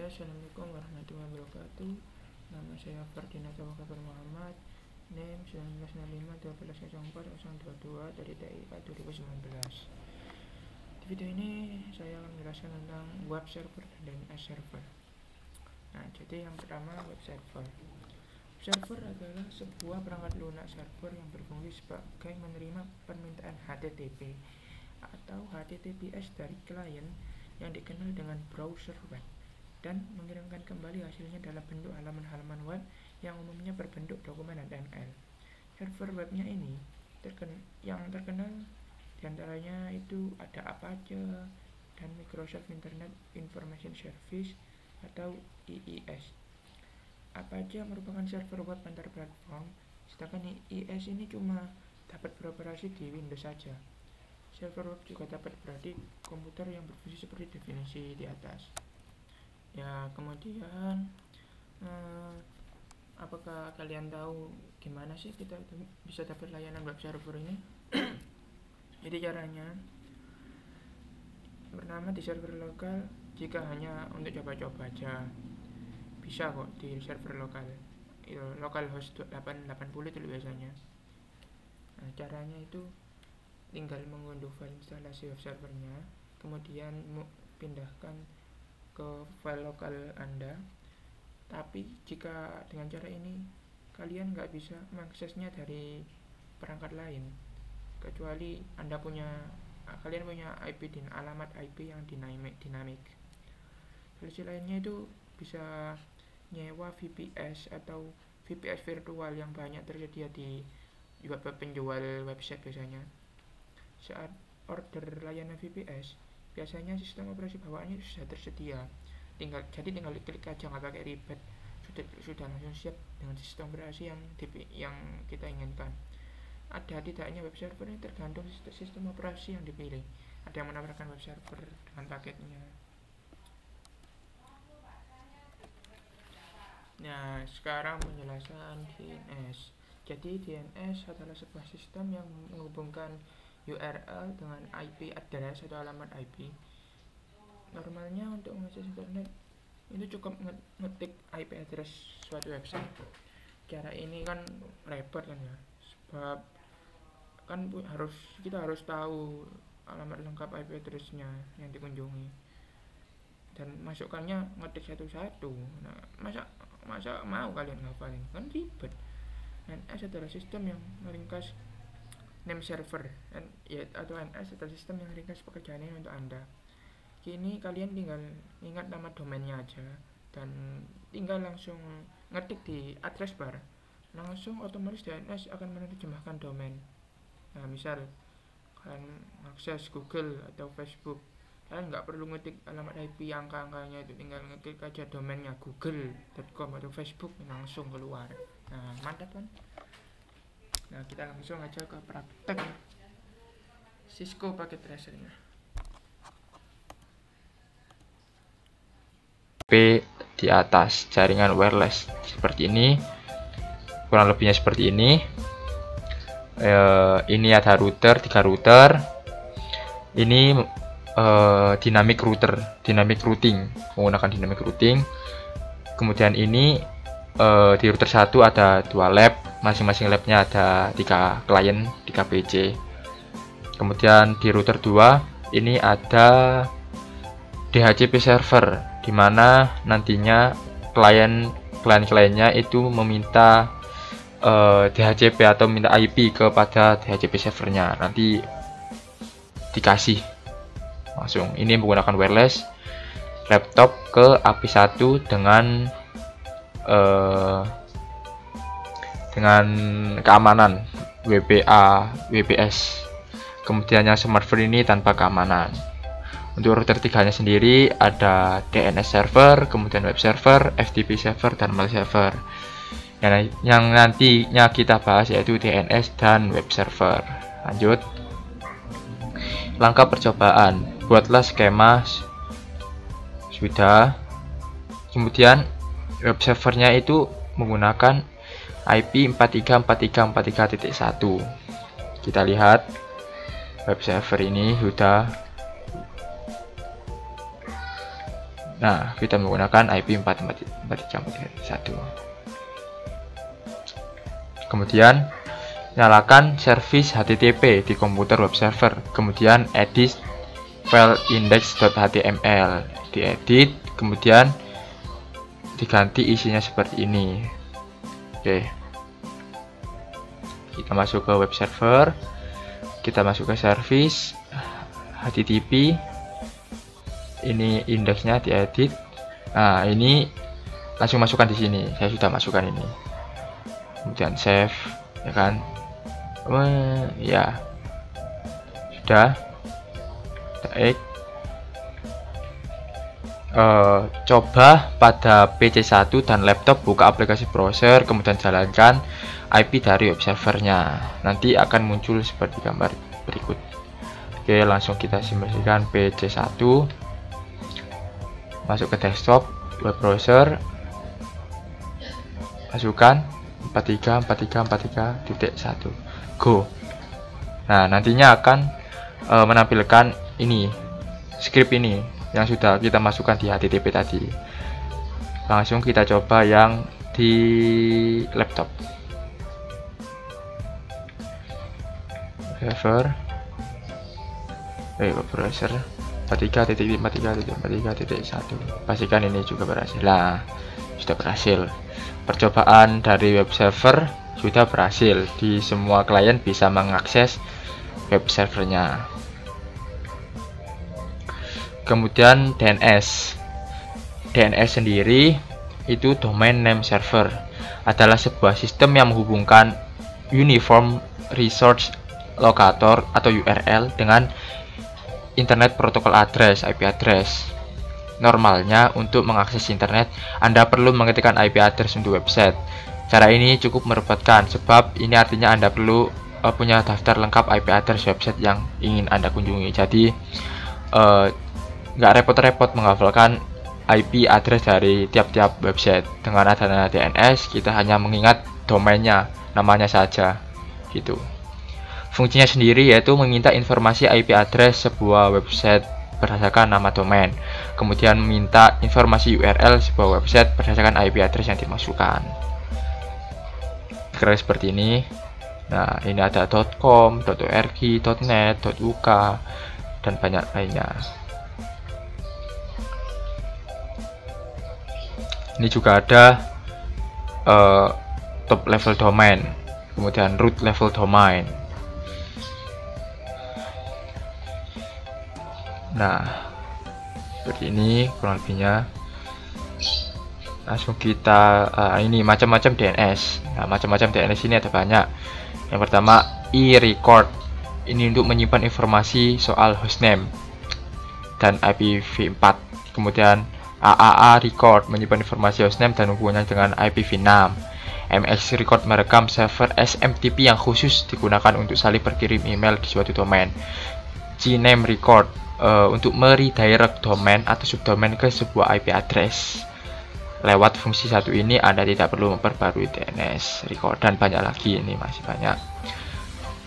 Assalamualaikum warahmatullahi wabarakatuh. Nama saya Ferdinand Tawakal Muhammad. NIM 1965 1204022 dari TIA 2019. Di video ini saya akan menjelaskan tentang web server dan DNS server. Nah, jadi yang pertama web server. Web server adalah sebuah perangkat lunak server yang berfungsi sebagai menerima permintaan HTTP atau HTTPS dari klien yang dikenal dengan browser web dan mengirimkan kembali hasilnya dalam bentuk halaman-halaman web yang umumnya berbentuk dokumen HTML. Server webnya ini yang terkenal diantaranya itu ada Apache dan Microsoft Internet Information Service atau IIS. Apache merupakan server web antar platform, sedangkan IIS ini cuma dapat beroperasi di Windows saja. Server web juga dapat berada di komputer yang berfungsi seperti definisi di atas. Ya, kemudian apakah kalian tahu gimana sih kita bisa dapat layanan web server ini? Jadi caranya, pertama di server lokal, jika hanya untuk coba-coba aja bisa kok di server lokal. Localhost 880 itu biasanya. Nah, caranya itu tinggal mengunduh file instalasi web servernya, kemudian pindahkan ke file lokal Anda. Tapi jika dengan cara ini kalian nggak bisa mengaksesnya dari perangkat lain, kecuali kalian punya IP dan alamat IP yang dinamik. Solusi lainnya itu bisa nyewa VPS atau VPS virtual yang banyak tersedia di penjual website biasanya. Saat order layanan VPS, biasanya sistem operasi bawaannya sudah tersedia. Tinggal klik aja, nggak pakai ribet. Sudah langsung siap dengan sistem operasi yang kita inginkan. Ada tidaknya web server ini tergantung sistem operasi yang dipilih. Ada yang menawarkan web server dengan paketnya. Nah, sekarang penjelasan DNS. Jadi DNS adalah sebuah sistem yang menghubungkan URL dengan IP address atau alamat IP. Normalnya untuk mengakses internet itu cukup ngetik IP address suatu website. Cara ini kan repot kan ya, sebab kan kita harus tahu alamat lengkap IP addressnya yang dikunjungi dan masukkannya ngetik satu-satu. Nah, masa mau kalian ngapalin, kan ribet. DNS adalah sistem yang meringkas name server atau DNS adalah sistem yang ringkas pekerjaan ini untuk Anda. Kini kalian tinggal ingat nama domainnya aja dan tinggal langsung ngetik di address bar, langsung otomatis DNS akan menerjemahkan domain. Nah, misal kalian akses Google atau Facebook, kalian nggak perlu ngetik alamat IP angka-angkanya, itu tinggal ngetik aja domainnya google.com atau Facebook, langsung keluar. Nah, mantap kan? Nah, kita langsung aja ke praktek Cisco paket tracernya. Di atas jaringan wireless seperti ini, kurang lebihnya seperti ini. Ini ada router, 3 router. Ini dynamic routing, menggunakan dynamic routing. Kemudian ini di router 1 ada 2 lab, masing-masing labnya ada 3 klien, 3 PC. Kemudian di router 2 ini ada DHCP server, di mana nantinya klien-kliennya itu meminta DHCP atau minta IP kepada DHCP servernya, nanti dikasih langsung. Ini menggunakan wireless laptop ke AP1 dengan keamanan WPS. Kemudian yang smartphone ini tanpa keamanan. Untuk router 3-nya sendiri ada DNS server, kemudian web server, FTP server, dan mail server. Yang nantinya kita bahas yaitu DNS dan web server. Lanjut. Langkah percobaan. Buatlah skema. Sudah. Kemudian web servernya itu menggunakan IP 434343.1. Kita lihat web server ini sudah. Nah, kita menggunakan IP 443.1. Kemudian nyalakan service HTTP di komputer web server, kemudian edit file index.html, diedit, kemudian diganti isinya seperti ini. Oke, kita masuk ke web server, kita masuk ke service HTTP, ini indeksnya diedit. Nah, ini langsung masukkan di sini, saya sudah masukkan ini, kemudian save, ya kan. Ya sudah. Baik, coba pada PC1 dan laptop, buka aplikasi browser, kemudian jalankan IP dari web servernya. Nanti akan muncul seperti gambar berikut. Oke, langsung kita simulasikan PC1, masuk ke desktop, web browser, masukkan 43.43.43.1, go. Nah, nantinya akan menampilkan ini, script ini yang sudah kita masukkan di HTTP tadi. Langsung kita coba yang di laptop. Server, web browser 43.43.43.1. Pastikan ini juga berhasil. Nah, sudah berhasil. Percobaan dari web server sudah berhasil. Di semua klien bisa mengakses web servernya. Kemudian DNS. DNS sendiri itu domain name server, adalah sebuah sistem yang menghubungkan Uniform Resource Locator atau URL dengan Internet Protocol Address, IP address. Normalnya untuk mengakses internet, Anda perlu mengetikkan IP address untuk website. Cara ini cukup merepotkan, sebab ini artinya Anda perlu punya daftar lengkap IP address website yang ingin Anda kunjungi. Jadi nggak repot-repot menghafalkan IP address dari tiap-tiap website. Dengan adanya DNS, kita hanya mengingat domainnya, namanya saja, gitu. Fungsinya sendiri yaitu meminta informasi IP address sebuah website berdasarkan nama domain, kemudian meminta informasi URL sebuah website berdasarkan IP address yang dimasukkan. Kira seperti ini. Nah, ini ada .com, .org, .net, .uk, dan banyak lainnya. Ini juga ada top level domain, kemudian root level domain. Nah, seperti ini kurang lebihnya. Langsung kita ini macam-macam DNS. Nah, macam-macam DNS ini ada banyak. Yang pertama, e-record. Ini untuk menyimpan informasi soal hostname dan IPv4. Kemudian AAA record, menyimpan informasi hostname dan hubungannya dengan IPv6. MX record, merekam server SMTP yang khusus digunakan untuk saling berkirim email di suatu domain. Gname record, untuk meredirect domain atau subdomain ke sebuah IP address. Lewat fungsi satu ini Anda tidak perlu memperbarui DNS record, dan banyak lagi, ini masih banyak.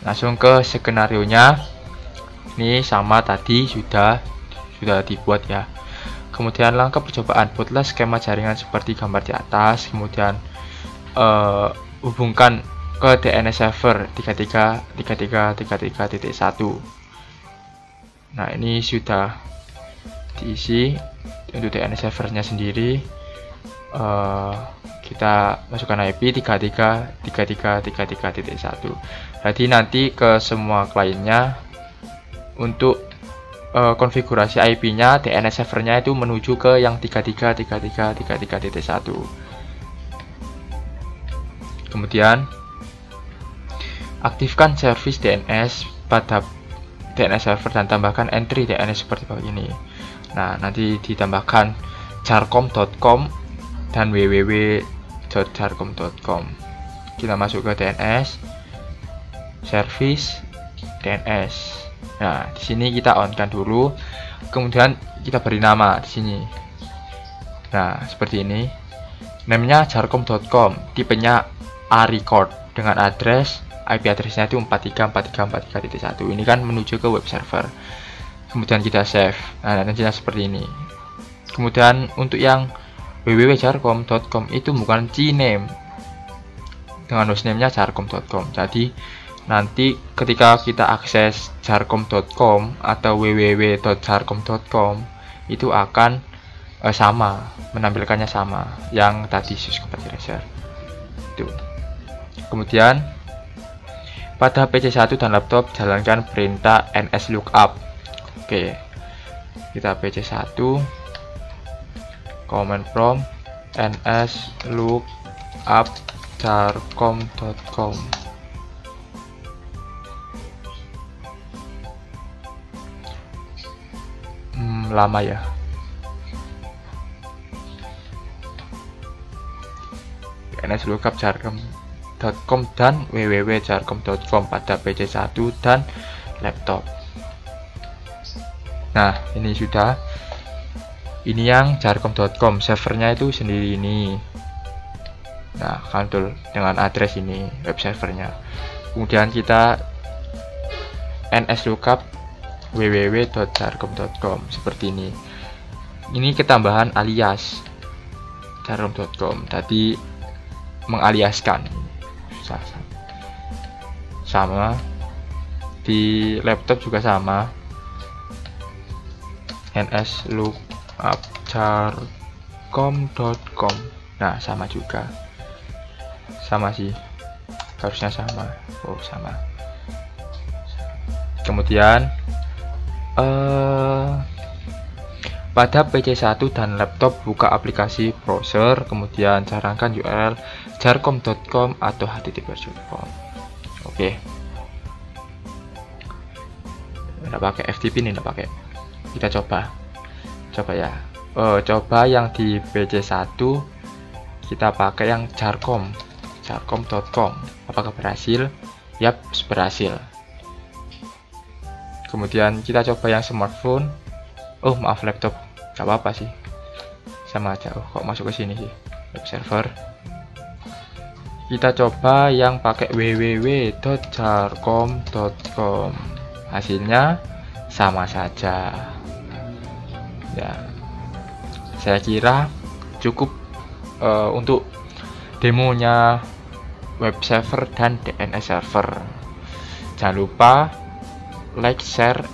Langsung ke skenario-nya. Ini sama tadi sudah dibuat ya. Kemudian langkah percobaan, buatlah skema jaringan seperti gambar di atas, kemudian hubungkan ke DNS server 33.33.1. Nah, ini sudah diisi untuk DNS servernya sendiri. Kita masukkan IP 33.33.33.1. Jadi nanti ke semua kliennya untuk konfigurasi IP-nya, DNS servernya itu menuju ke yang 33.33.33.1. Kemudian aktifkan service DNS pada DNS server dan tambahkan entry DNS seperti ini. Nah, nanti ditambahkan jarcom.com dan www.jarcom.com. Kita masuk ke DNS service DNS. Nah, di sini kita on-kan dulu, kemudian kita beri nama di sini. Nah, seperti ini. Namanya jarcom.com, tipenya A-record dengan address IP addressnya itu 43.43.43.1. Ini kan menuju ke web server. Kemudian kita save. Nah, nantinya seperti ini. Kemudian untuk yang www.jarcom.com itu bukan cname dengan hostname-nya jarcom.com. Jadi nanti ketika kita akses jarcom.com atau www.jarcom.com itu akan sama, menampilkannya sama yang tadi subscriber eraser itu. Kemudian pada PC1 dan laptop jalankan perintah nslookup. Oke, kita PC1 command prompt nslookup jarcom.com. Lama ya. nslookup jarcom.com dan www.jarcom.com pada PC1 dan laptop. Nah, ini sudah. Ini yang jarcom.com, servernya itu sendiri ini. Nah, kontrol dengan address ini web servernya. Kemudian kita nslookup www.jarcom.com seperti ini. Ini ketambahan alias jarcom.com. Tadi mengaliaskan. Sama di laptop juga sama. nslookup jarcom.com. Nah, sama juga. Sama sih. Harusnya sama. Oh, sama. Kemudian pada PC1 dan laptop buka aplikasi browser, kemudian carangkan URL jarcom.com atau https.com. Oke. Nggak pakai FTP nih, nggak pakai. Kita coba ya. Coba yang di PC1 kita pakai yang jarcom.com. Apakah berhasil? Yap, berhasil. Kemudian kita coba yang smartphone. Oh, maaf, laptop. Gak apa-apa sih, sama aja. Oh, kok masuk ke sini sih, web server. Kita coba yang pakai www.jarcom.com. Hasilnya sama saja ya. Saya kira cukup untuk demonya web server dan DNS server. Jangan lupa like, share,